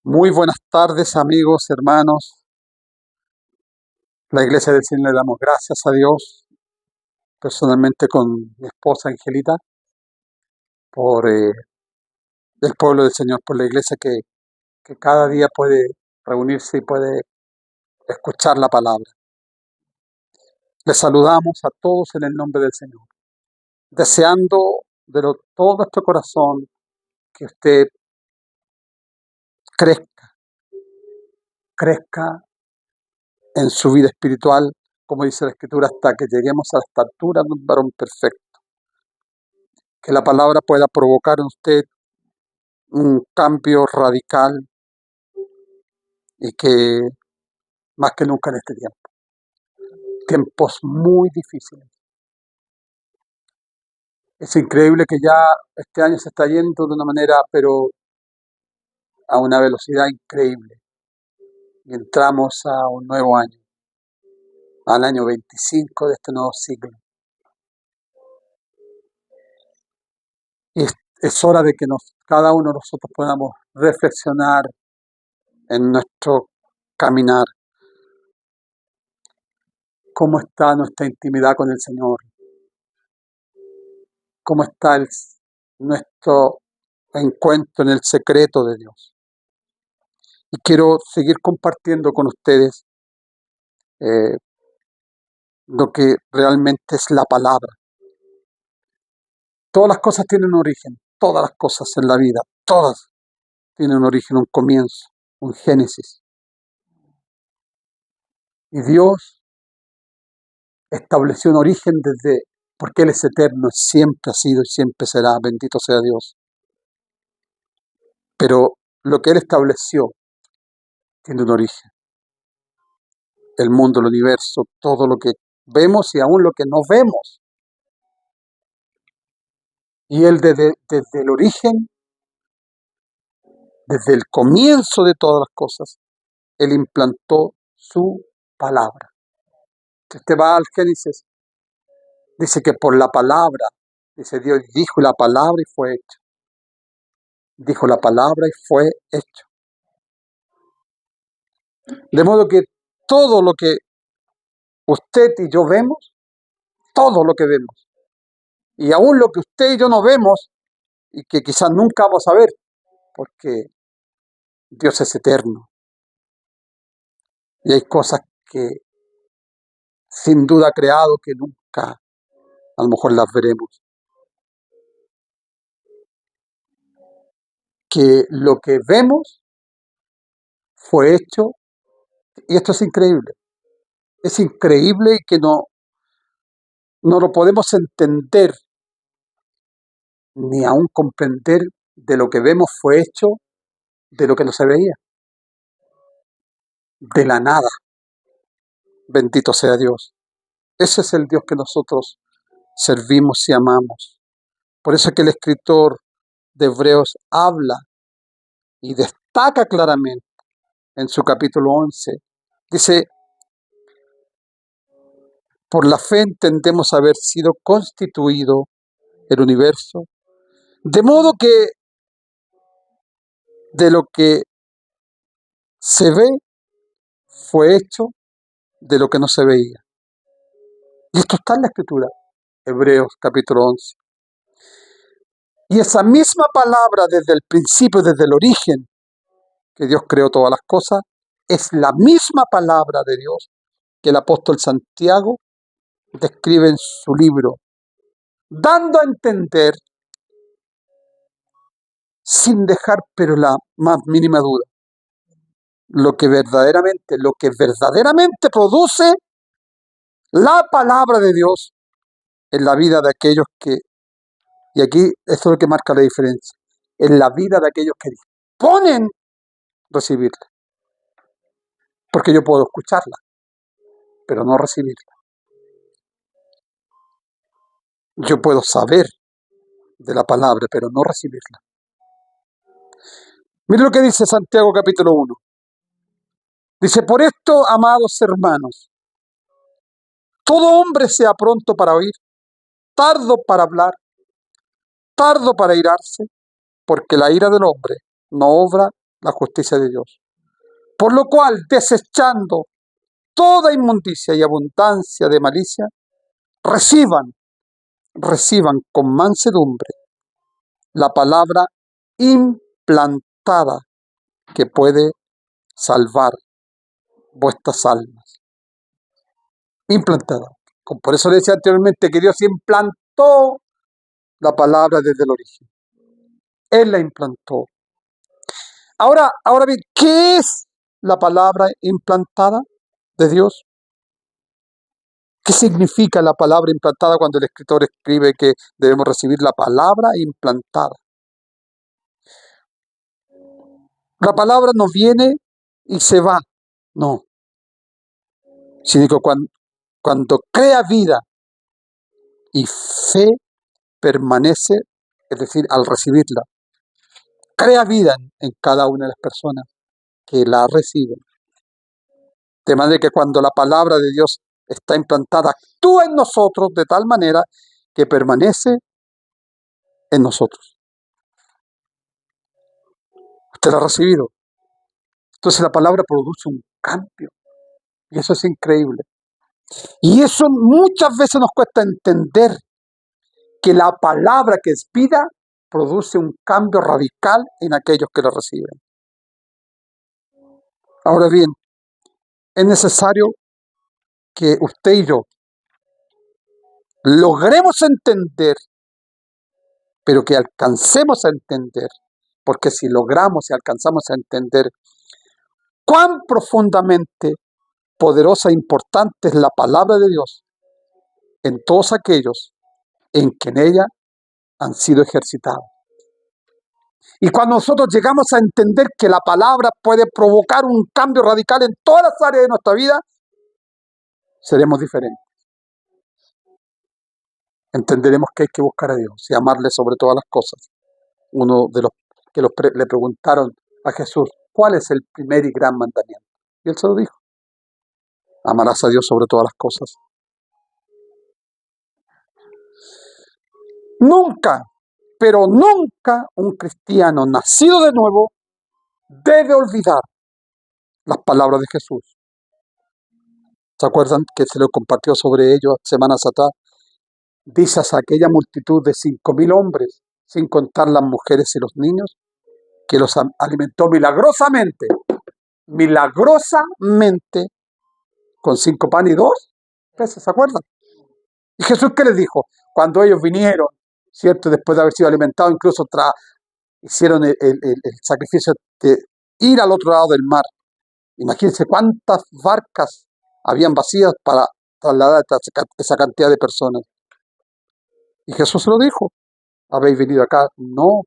Muy buenas tardes, amigos, hermanos. La Iglesia del Señor le damos gracias a Dios, personalmente con mi esposa Angelita, por el pueblo del Señor, por la Iglesia que cada día puede reunirse y puede escuchar la palabra. Les saludamos a todos en el nombre del Señor, deseando todo nuestro corazón que usted crezca, crezca en su vida espiritual, como dice la Escritura, hasta que lleguemos a la estatura de un varón perfecto. Que la palabra pueda provocar en usted un cambio radical y que más que nunca en este tiempo, tiempos muy difíciles. Es increíble que ya este año se está yendo de una manera, pero a una velocidad increíble. Y entramos a un nuevo año, al año 25 de este nuevo siglo. Y es hora de que cada uno de nosotros podamos reflexionar en nuestro caminar. ¿Cómo está nuestra intimidad con el Señor? ¿Cómo está nuestro encuentro en el secreto de Dios? Y quiero seguir compartiendo con ustedes eh, lo que realmente es la palabra. Todas las cosas tienen un origen, todas las cosas en la vida, todas tienen un origen, un comienzo, un génesis. Y Dios estableció un origen porque Él es eterno, siempre ha sido y siempre será, bendito sea Dios. Pero lo que Él estableció tiene un origen. El mundo, el universo, todo lo que vemos y aún lo que no vemos. Y Él desde el origen, desde el comienzo de todas las cosas, Él implantó su palabra. Si usted va al Génesis, dice que por la palabra, dice Dios dijo la palabra y fue hecho. Dijo la palabra y fue hecho. De modo que todo lo que usted y yo vemos, todo lo que vemos, y aún lo que usted y yo no vemos, y que quizás nunca vamos a ver, porque Dios es eterno. Y hay cosas que sin duda ha creado que nunca a lo mejor las veremos. Que lo que vemos fue hecho, y esto es increíble y que no lo podemos entender ni aún comprender de lo que vemos fue hecho de lo que no se veía, de la nada. Bendito sea Dios. Ese es el Dios que nosotros servimos y amamos. Por eso es que el escritor de Hebreos habla y destaca claramente en su capítulo 11. Dice, por la fe entendemos haber sido constituido el universo, de modo que de lo que se ve fue hecho de lo que no se veía. Y esto está en la escritura, Hebreos capítulo 11. Y esa misma palabra desde el principio, desde el origen, que Dios creó todas las cosas, es la misma palabra de Dios que el apóstol Santiago describe en su libro, dando a entender, sin dejar pero la más mínima duda, lo que verdaderamente produce la palabra de Dios en la vida de aquellos que, y aquí esto es lo que marca la diferencia, en la vida de aquellos que disponen recibirla. Porque yo puedo escucharla, pero no recibirla. Yo puedo saber de la palabra, pero no recibirla. Mire lo que dice Santiago capítulo 1. Dice, por esto, amados hermanos, todo hombre sea pronto para oír, tardo para hablar, tardo para irarse, porque la ira del hombre no obra la justicia de Dios. Por lo cual, desechando toda inmundicia y abundancia de malicia, reciban con mansedumbre la palabra implantada que puede salvar vuestras almas. Implantada. Por eso le decía anteriormente que Dios implantó la palabra desde el origen. Él la implantó. Ahora bien, ¿qué es la palabra implantada de Dios? ¿Qué significa la palabra implantada cuando el escritor escribe que debemos recibir la palabra implantada? La palabra no viene y se va, no. Sino que cuando crea vida y fe permanece, es decir, al recibirla, crea vida en cada una de las personas que la reciben. De manera que cuando la palabra de Dios está implantada, actúa en nosotros de tal manera que permanece en nosotros. Usted la ha recibido. Entonces la palabra produce un cambio. Y eso es increíble. Y eso muchas veces nos cuesta entender, que la palabra que es vida produce un cambio radical en aquellos que la reciben. Ahora bien, es necesario que usted y yo logremos entender, pero que alcancemos a entender, porque si logramos y alcanzamos a entender cuán profundamente poderosa e importante es la palabra de Dios en todos aquellos en que en ella han sido ejercitados. Y cuando nosotros llegamos a entender que la palabra puede provocar un cambio radical en todas las áreas de nuestra vida, seremos diferentes. Entenderemos que hay que buscar a Dios y amarle sobre todas las cosas. Uno de los que le preguntaron a Jesús, ¿cuál es el primer y gran mandamiento? Y él se lo dijo, amarás a Dios sobre todas las cosas. Nunca, pero nunca un cristiano nacido de nuevo debe olvidar las palabras de Jesús. ¿Se acuerdan que se lo compartió sobre ellos semanas atrás? Dice a aquella multitud de 5.000 hombres, sin contar las mujeres y los niños, que los alimentó milagrosamente, con 5 panes y 2 peces, ¿se acuerdan? Y Jesús, ¿qué les dijo? Cuando ellos vinieron, ¿cierto? Después de haber sido alimentados, incluso hicieron el sacrificio de ir al otro lado del mar. Imagínense cuántas barcas habían vacías para trasladar esa cantidad de personas. Y Jesús se lo dijo, ¿habéis venido acá? No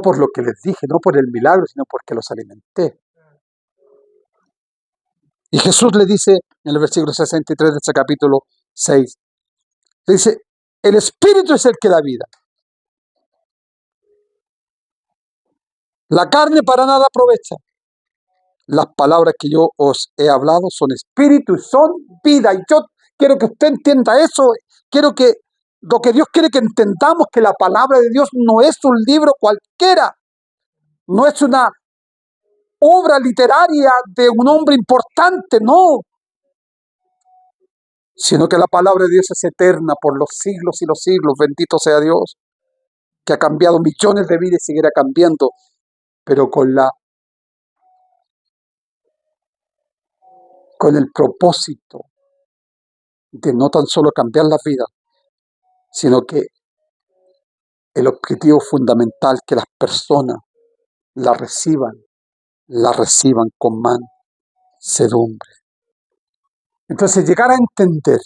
por lo que les dije, no por el milagro, sino porque los alimenté. Y Jesús le dice en el versículo 63 de este capítulo 6, le dice, el Espíritu es el que da vida. La carne para nada aprovecha. Las palabras que yo os he hablado son espíritu y son vida. Y yo quiero que usted entienda eso. Quiero que lo que Dios quiere que entendamos, que la palabra de Dios no es un libro cualquiera. No es una obra literaria de un hombre importante, no. Sino que la palabra de Dios es eterna por los siglos y los siglos. Bendito sea Dios, que ha cambiado millones de vidas y seguirá cambiando, pero con el propósito de no tan solo cambiar las vidas, sino que el objetivo fundamental, que las personas la reciban con mansedumbre. Entonces, llegar a entender,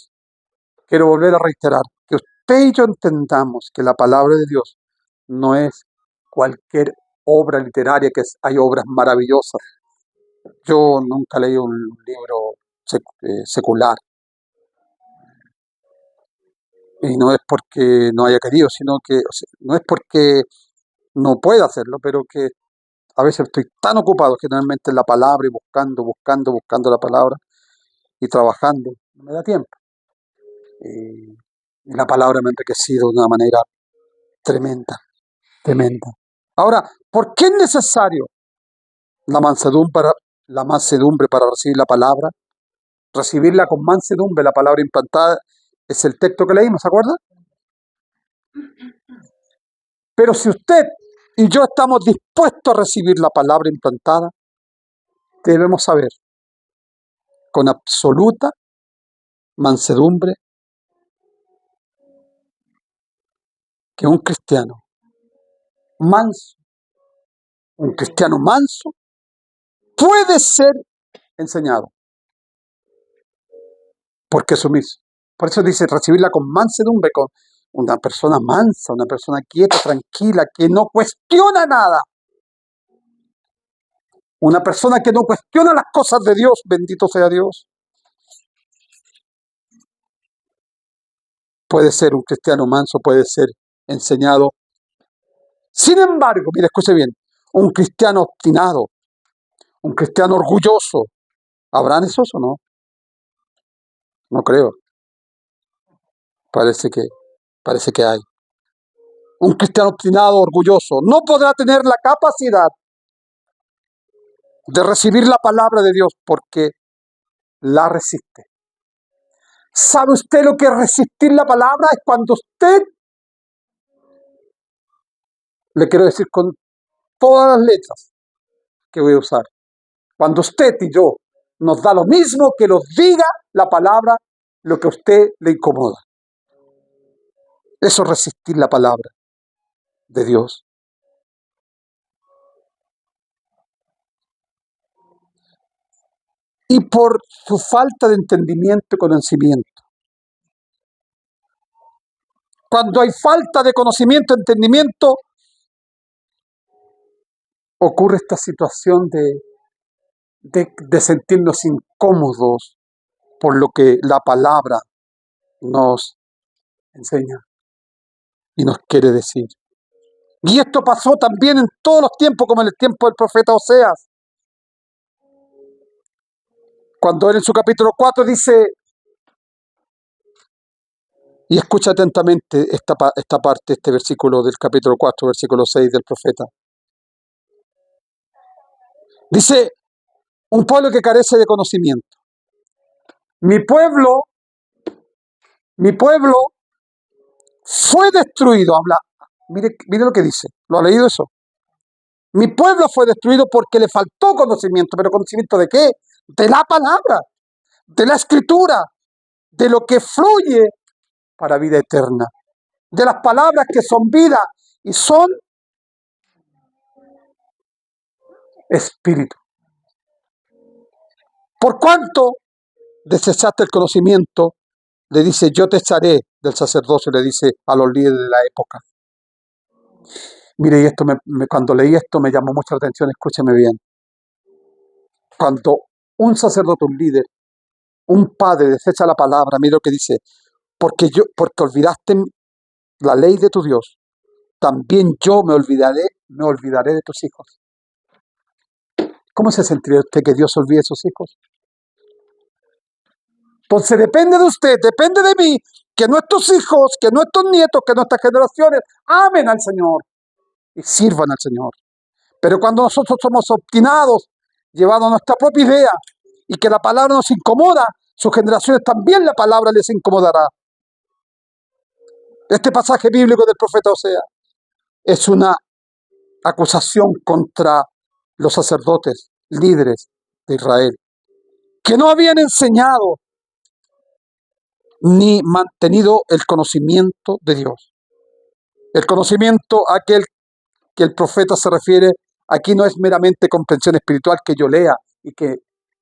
quiero volver a reiterar, que usted y yo entendamos que la palabra de Dios no es cualquier obra literaria, hay obras maravillosas. Yo nunca leí un libro secular. Y no es porque no haya querido, sino que, no es porque no pueda hacerlo, pero que a veces estoy tan ocupado generalmente en la palabra y buscando la palabra y trabajando, no me da tiempo. Y la palabra me ha enriquecido de una manera tremenda. Ahora, ¿por qué es necesario la mansedumbre para recibir la palabra? Recibirla con mansedumbre, la palabra implantada, es el texto que leímos, ¿se acuerda? Pero si usted y yo estamos dispuestos a recibir la palabra implantada, debemos saber con absoluta mansedumbre que un cristiano manso, puede ser enseñado, porque es sumiso. Por eso dice recibirla con mansedumbre, con una persona mansa, una persona quieta, tranquila, que no cuestiona nada. Una persona que no cuestiona las cosas de Dios, bendito sea Dios. Puede ser un cristiano manso, puede ser enseñado. Sin embargo, mire, escuche bien, un cristiano obstinado, un cristiano orgulloso, ¿habrán esos o no? No creo. Parece que hay. Un cristiano obstinado, orgulloso, no podrá tener la capacidad de recibir la palabra de Dios porque la resiste. ¿Sabe usted lo que es resistir la palabra? Es cuando usted, le quiero decir con todas las letras que voy a usar, cuando usted y yo nos da lo mismo que nos diga la palabra lo que a usted le incomoda. Eso es resistir la palabra de Dios. Y por su falta de entendimiento y conocimiento. Cuando hay falta de conocimiento, entendimiento, ocurre esta situación de sentirnos incómodos por lo que la palabra nos enseña y nos quiere decir. Y esto pasó también en todos los tiempos, como en el tiempo del profeta Oseas. Cuando él en su capítulo 4 dice, y escucha atentamente esta parte, este versículo del capítulo 4, versículo 6 del profeta. Dice, un pueblo que carece de conocimiento. Mi pueblo fue destruido. Habla, mire lo que dice. ¿Lo ha leído eso? Mi pueblo fue destruido porque le faltó conocimiento. ¿Pero conocimiento de qué? De la palabra, de la escritura, de lo que fluye para vida eterna, de las palabras que son vida y son espíritu. Por cuanto desechaste el conocimiento, le dice, yo te echaré del sacerdocio, le dice a los líderes de la época. Mire, y esto cuando leí esto me llamó mucha atención, escúcheme bien. Cuando un sacerdote, un líder, un padre desecha la palabra, mire lo que dice, porque olvidaste la ley de tu Dios, también yo me olvidaré de tus hijos. ¿Cómo se sentiría usted que Dios olvide a sus hijos? Entonces depende de usted, depende de mí, que nuestros hijos, que nuestros nietos, que nuestras generaciones amen al Señor y sirvan al Señor. Pero cuando nosotros somos obstinados, llevados a nuestra propia idea, y que la palabra nos incomoda, sus generaciones también la palabra les incomodará. Este pasaje bíblico del profeta Oseas es una acusación contra los sacerdotes, líderes de Israel, que no habían enseñado ni mantenido el conocimiento de Dios. El conocimiento a aquel que el profeta se refiere aquí no es meramente comprensión espiritual, que yo lea y que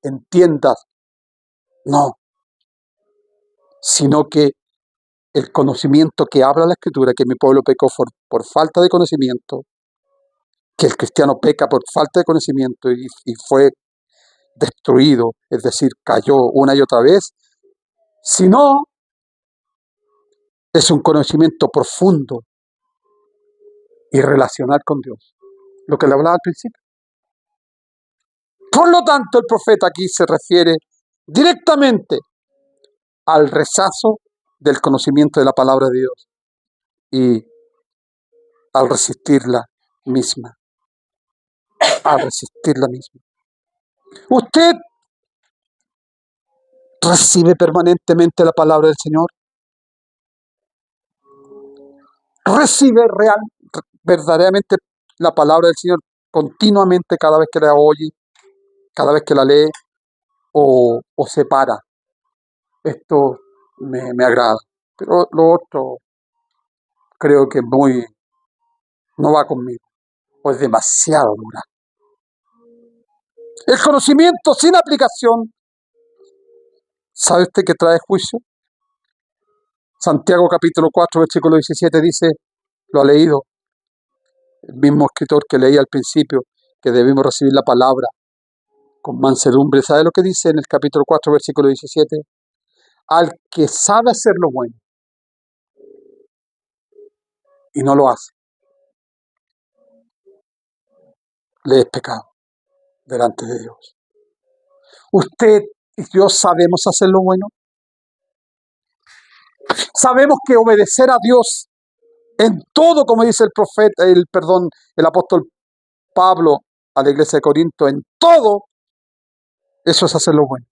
entienda, no, sino que el conocimiento que habla la Escritura, que mi pueblo pecó por falta de conocimiento, que el cristiano peca por falta de conocimiento y fue destruido, es decir, cayó una y otra vez, sino es un conocimiento profundo y relacional con Dios, lo que le hablaba al principio. Por lo tanto, el profeta aquí se refiere directamente al rechazo del conocimiento de la palabra de Dios y al resistirla misma, a resistir la misma. Usted recibe permanentemente la palabra del Señor, recibe verdaderamente la palabra del Señor continuamente cada vez que la oye, cada vez que la lee o se para. Esto me agrada, pero lo otro creo que no va conmigo, o es demasiado dura. El conocimiento sin aplicación, ¿sabe usted que trae juicio? Santiago capítulo 4, versículo 17 dice, lo ha leído, el mismo escritor que leía al principio, que debemos recibir la palabra con mansedumbre. ¿Sabe lo que dice en el capítulo 4, versículo 17? Al que sabe hacer lo bueno y no lo hace, le es pecado delante de Dios. ¿Usted y yo sabemos hacer lo bueno? ¿Sabemos que obedecer a Dios en todo, como dice el apóstol Pablo a la iglesia de Corinto, en todo, eso es hacer lo bueno?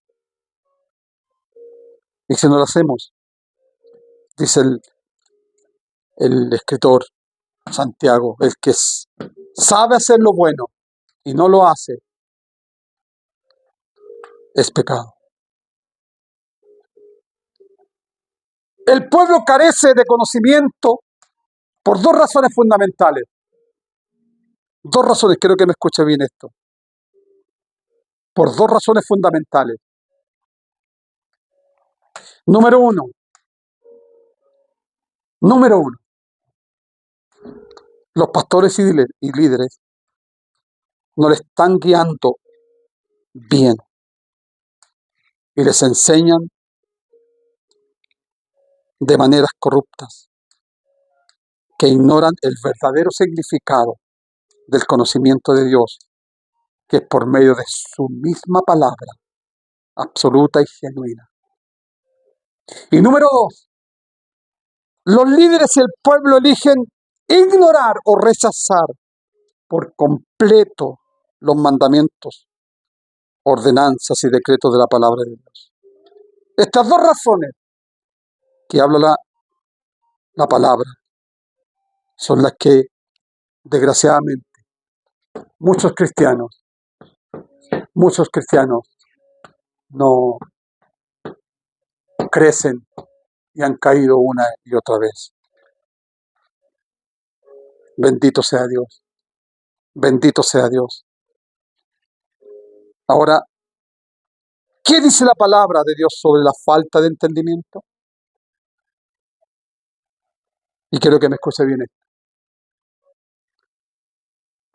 Y si no lo hacemos, dice el escritor Santiago, el que sabe hacer lo bueno y no lo hace, es pecado. El pueblo carece de conocimiento por dos razones fundamentales. Dos razones, quiero que me escuche bien esto. Por dos razones fundamentales. Número uno, los pastores y líderes no le están guiando bien y les enseñan de maneras corruptas que ignoran el verdadero significado del conocimiento de Dios, que es por medio de su misma palabra, absoluta y genuina. Y número dos, los líderes y el pueblo eligen ignorar o rechazar por completo los mandamientos, ordenanzas y decretos de la palabra de Dios. Estas dos razones que habla la palabra son las que, desgraciadamente, muchos cristianos no crecen y han caído una y otra vez. Bendito sea Dios. Bendito sea Dios. Ahora, ¿qué dice la palabra de Dios sobre la falta de entendimiento? Y quiero que me escuche bien esto.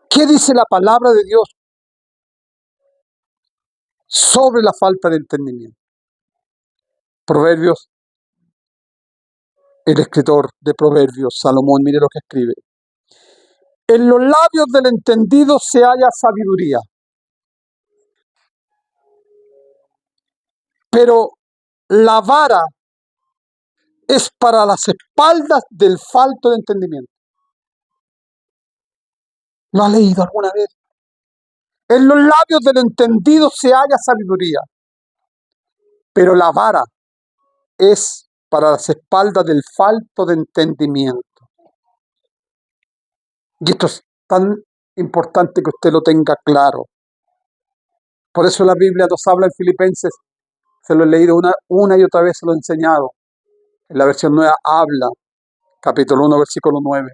¿Qué dice la palabra de Dios sobre la falta de entendimiento? Proverbios, el escritor de Proverbios, Salomón, mire lo que escribe. En los labios del entendido se halla sabiduría, pero la vara es para las espaldas del falto de entendimiento. ¿Lo ha leído alguna vez? En los labios del entendido se halla sabiduría, pero la vara es para las espaldas del falto de entendimiento. Y esto es tan importante que usted lo tenga claro. Por eso la Biblia nos habla en Filipenses, se lo he leído una y otra vez, se lo he enseñado. En la versión nueva habla, capítulo 1, versículo 9,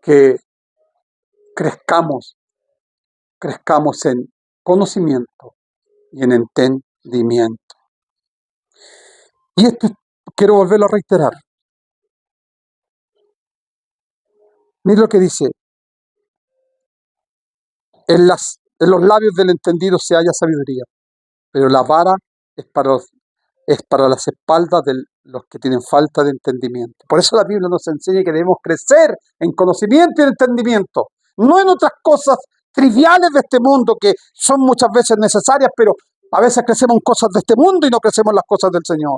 que crezcamos en conocimiento y en entendimiento. Y esto quiero volverlo a reiterar. Mira lo que dice. En los labios del entendido se halla sabiduría, pero la vara es para las espaldas de los que tienen falta de entendimiento. Por eso la Biblia nos enseña que debemos crecer en conocimiento y en entendimiento, no en otras cosas triviales de este mundo que son muchas veces necesarias, pero a veces crecemos en cosas de este mundo y no crecemos en las cosas del Señor.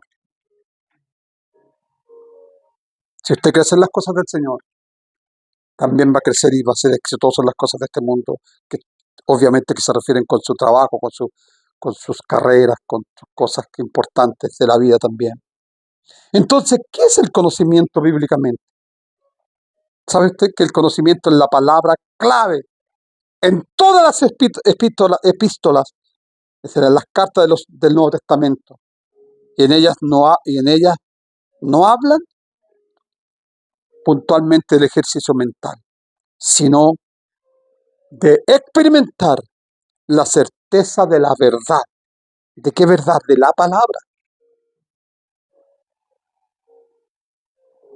Si usted crece en las cosas del Señor, también va a crecer y va a ser exitoso en las cosas de este mundo, que obviamente que se refieren con su trabajo, con sus carreras, con sus cosas importantes de la vida también. Entonces, ¿qué es el conocimiento bíblicamente? ¿Sabe usted que el conocimiento es la palabra clave en todas las epístolas, es decir, en las cartas del Nuevo Testamento? Y en ellas no hablan puntualmente del ejercicio mental, sino de experimentar la certeza de la verdad. ¿De qué verdad? De la palabra.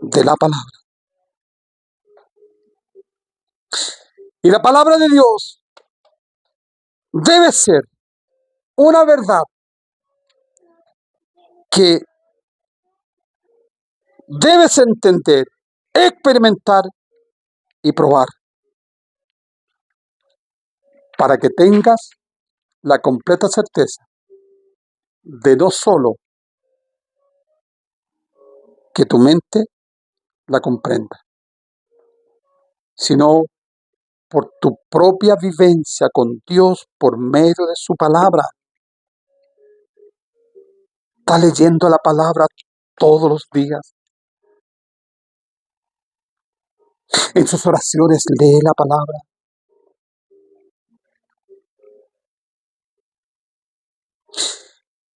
De la palabra. Y la palabra de Dios debe ser una verdad que debes entender, experimentar y probar para que tengas la completa certeza de no solo que tu mente la comprenda, sino por tu propia vivencia con Dios por medio de su palabra. Estás leyendo la palabra todos los días. En sus oraciones lee la palabra.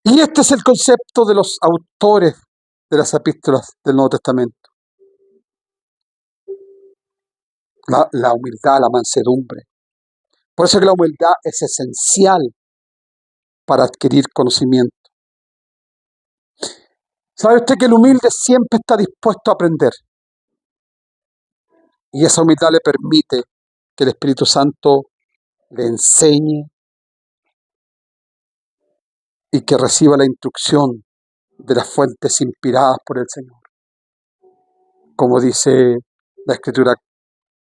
Y este es el concepto de los autores de las epístolas del Nuevo Testamento. La humildad, la mansedumbre. Por eso que la humildad es esencial para adquirir conocimiento. ¿Sabe usted que el humilde siempre está dispuesto a aprender? Y esa humildad le permite que el Espíritu Santo le enseñe y que reciba la instrucción de las fuentes inspiradas por el Señor. Como dice la Escritura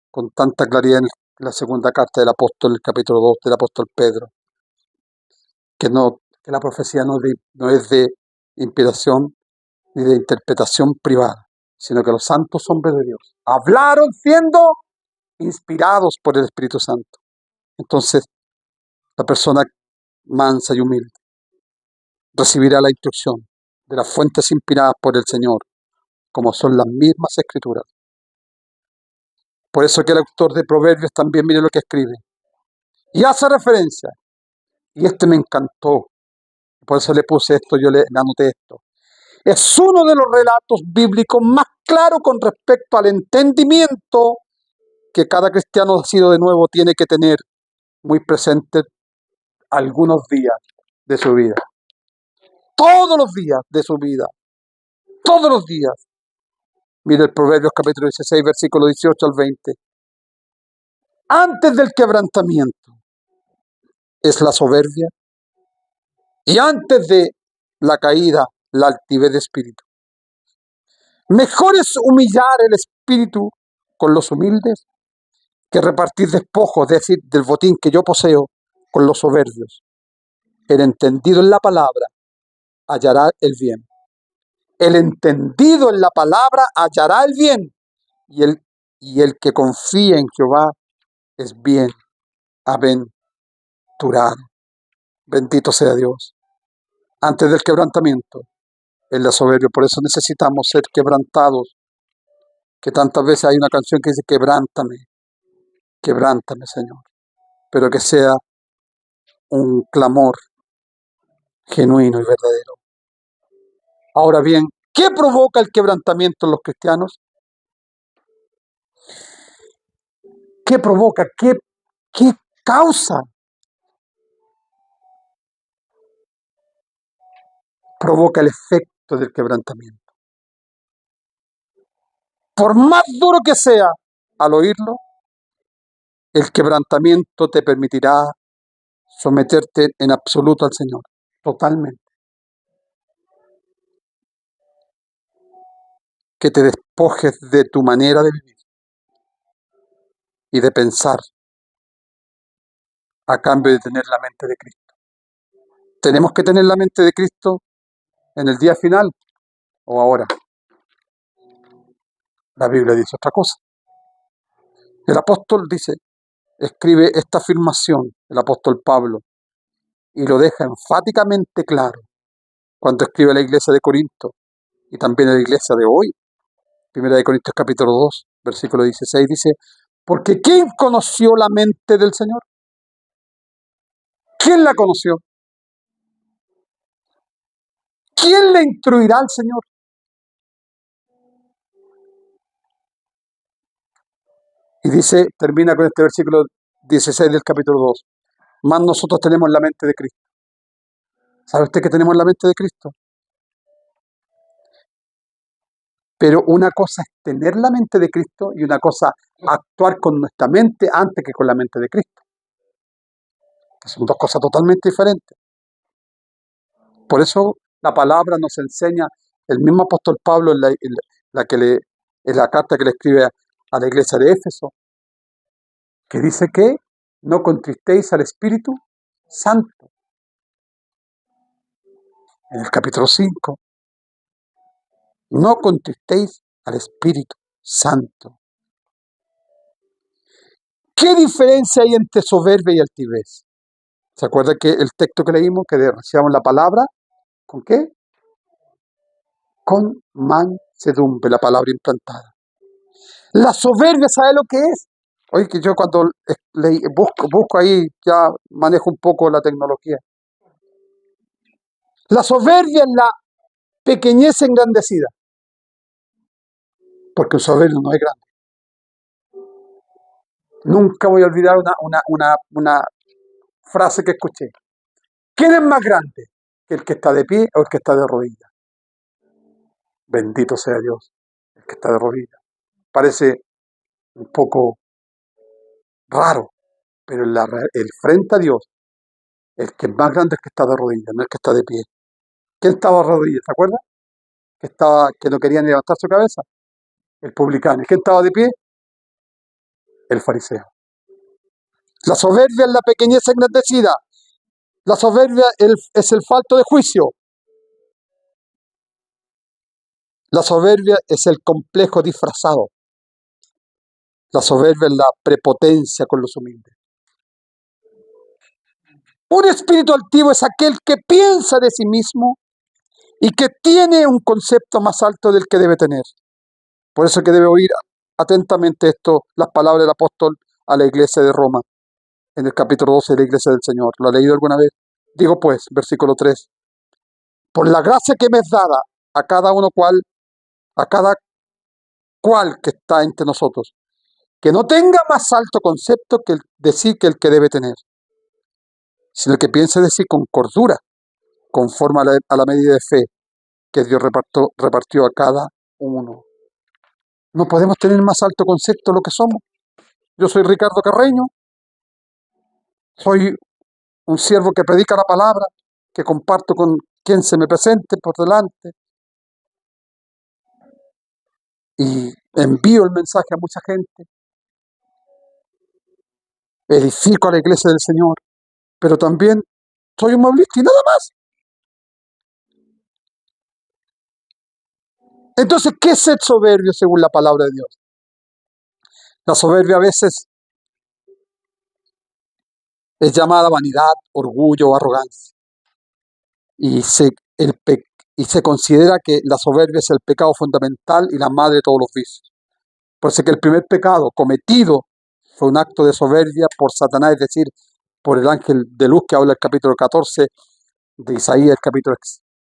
con tanta claridad en la segunda carta del apóstol, el capítulo 2 del apóstol Pedro, que la profecía no es de inspiración ni de interpretación privada, sino que los santos hombres de Dios hablaron siendo inspirados por el Espíritu Santo. Entonces, la persona mansa y humilde recibirá la instrucción de las fuentes inspiradas por el Señor, como son las mismas Escrituras. Por eso que el autor de Proverbios también mire lo que escribe. Y hace referencia, y me encantó, por eso le puse esto, yo le anoté esto. Es uno de los relatos bíblicos más claros con respecto al entendimiento que cada cristiano nacido de nuevo tiene que tener muy presente algunos días de su vida. Todos los días de su vida. Todos los días. Mire el Proverbios capítulo 16, versículo 18 al 20. Antes del quebrantamiento es la soberbia y antes de la caída la altivez de espíritu. Mejor es humillar el espíritu con los humildes que repartir despojos, es decir, del botín que yo poseo con los soberbios. El entendido en la palabra hallará el bien. El entendido en la palabra hallará el bien. Y el que confía en Jehová es bien aventurado. Bendito sea Dios. Antes del quebrantamiento es la soberbia. Por eso necesitamos ser quebrantados. Que tantas veces hay una canción que dice: quebrántame, Señor. Pero que sea un clamor genuino y verdadero. Ahora bien, ¿qué provoca el quebrantamiento en los cristianos? ¿Qué provoca? ¿Qué causa? Provoca el efecto del quebrantamiento. Por más duro que sea al oírlo, el quebrantamiento te permitirá someterte en absoluto al Señor, totalmente. Que te despojes de tu manera de vivir y de pensar a cambio de tener la mente de Cristo. ¿Tenemos que tener la mente de Cristo en el día final o ahora? La Biblia dice otra cosa. El apóstol escribe esta afirmación, el apóstol Pablo, y lo deja enfáticamente claro cuando escribe a la iglesia de Corinto y también a la iglesia de hoy. Primera de Corintios capítulo 2, versículo 16 dice, porque ¿quién conoció la mente del Señor? ¿Quién la conoció? ¿Quién le instruirá al Señor? Y dice, termina con este versículo 16 del capítulo 2, más nosotros tenemos la mente de Cristo. ¿Sabe usted que tenemos la mente de Cristo? Pero una cosa es tener la mente de Cristo y una cosa actuar con nuestra mente antes que con la mente de Cristo. Que son dos cosas totalmente diferentes. Por eso la palabra nos enseña, el mismo apóstol Pablo en la carta que le escribe a la iglesia de Éfeso, que dice que no contristéis al Espíritu Santo. En el capítulo 5, no contristéis al Espíritu Santo. ¿Qué diferencia hay entre soberbia y altivez? ¿Se acuerda que el texto que leímos, que decíamos la palabra, ¿con qué? Con mansedumbre, la palabra implantada. La soberbia, ¿sabe lo que es? Oye, que yo cuando busco ahí, ya manejo un poco la tecnología. La soberbia es la pequeñez engrandecida. Porque un soberbio no es grande. Nunca voy a olvidar una frase que escuché. ¿Quién es más grande? ¿El que está de pie o el que está de rodillas? Bendito sea Dios, el que está de rodillas. Parece un poco raro, pero el frente a Dios, el que es más grande es el que está de rodillas, no el que está de pie. ¿Quién estaba de rodillas? ¿Se acuerdan? Que no querían levantar su cabeza. El publicano. ¿Quién estaba de pie? El fariseo. La soberbia es la pequeñez engrandecida. La soberbia es el falto de juicio. La soberbia es el complejo disfrazado. La soberbia es la prepotencia con los humildes. Un espíritu altivo es aquel que piensa de sí mismo y que tiene un concepto más alto del que debe tener. Por eso que debe oír atentamente las palabras del apóstol a la iglesia de Roma, en el capítulo 12 de la iglesia del Señor. ¿Lo ha leído alguna vez? Digo pues, versículo 3, por la gracia que me es dada a cada cual que está entre nosotros, que no tenga más alto concepto de sí que el que debe tener, sino que piense de sí con cordura, conforme a la medida de fe que Dios repartió a cada uno. No podemos tener más alto concepto de lo que somos. Yo soy Ricardo Carreño, soy un siervo que predica la palabra, que comparto con quien se me presente por delante y envío el mensaje a mucha gente, edifico a la iglesia del Señor, pero también soy un movilista y nada más. Entonces, ¿qué es ser soberbio según la palabra de Dios? La soberbia a veces es llamada vanidad, orgullo o arrogancia. Y se considera que la soberbia es el pecado fundamental y la madre de todos los vicios. Por eso que el primer pecado cometido fue un acto de soberbia por Satanás, es decir, por el ángel de luz que habla el capítulo 14 de Isaías, el capítulo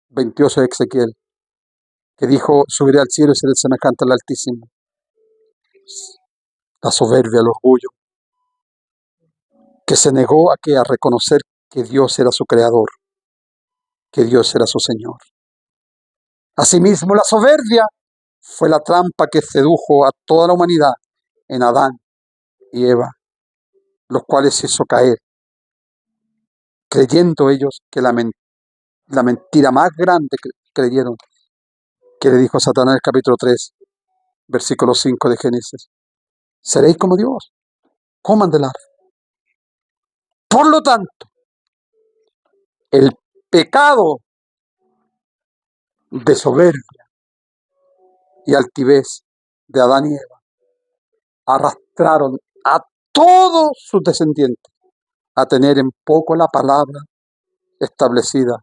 28 de Ezequiel, que dijo, subiré al cielo y seré semejante al Altísimo. La soberbia, el orgullo, que se negó a reconocer que Dios era su creador, que Dios era su Señor. Asimismo, la soberbia fue la trampa que sedujo a toda la humanidad en Adán y Eva, los cuales se hizo caer, creyendo ellos que la mentira más grande que creyeron, que le dijo Satanás en el capítulo 3, versículo 5 de Génesis. Seréis como Dios, coman del árbol. Por lo tanto, el pecado de soberbia y altivez de Adán y Eva arrastraron a todos sus descendientes a tener en poco la palabra establecida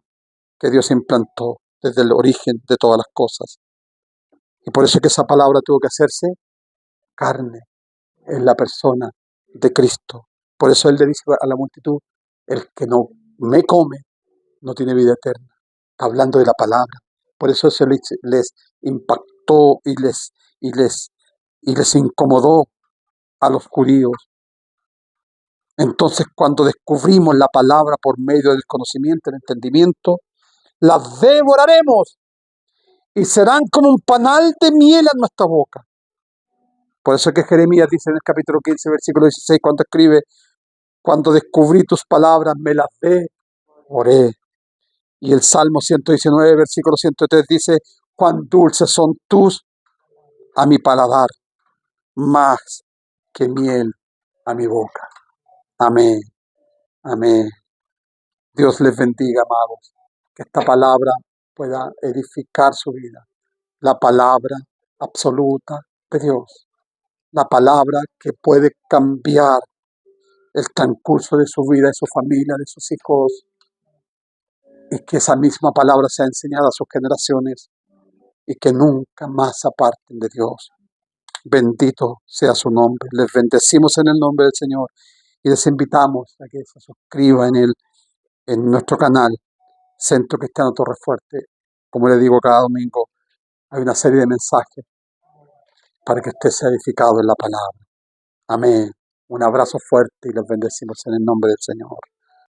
que Dios implantó desde el origen de todas las cosas. Y por eso es que esa palabra tuvo que hacerse carne en la persona de Cristo. Por eso Él le dice a la multitud, el que no me come no tiene vida eterna. Está hablando de la palabra. Por eso se les impactó y les incomodó a los judíos. Entonces, cuando descubrimos la palabra por medio del conocimiento, el entendimiento, las devoraremos y serán como un panal de miel en nuestra boca. Por eso es que Jeremías dice en el capítulo 15, versículo 16, cuando escribe, cuando descubrí tus palabras, me las devoré. Y el Salmo 119, versículo 103 dice, cuán dulces son tus a mi paladar, más que miel a mi boca. Amén, amén. Dios les bendiga, amados. Que esta palabra pueda edificar su vida. La palabra absoluta de Dios. La palabra que puede cambiar el transcurso de su vida, de su familia, de sus hijos. Y que esa misma palabra sea enseñada a sus generaciones y que nunca más aparten de Dios. Bendito sea su nombre. Les bendecimos en el nombre del Señor y les invitamos a que se suscriban en nuestro canal Centro Cristiano Torrefuerte. Como les digo cada domingo, hay una serie de mensajes para que usted sea edificado en la palabra. Amén. Un abrazo fuerte y los bendecimos en el nombre del Señor.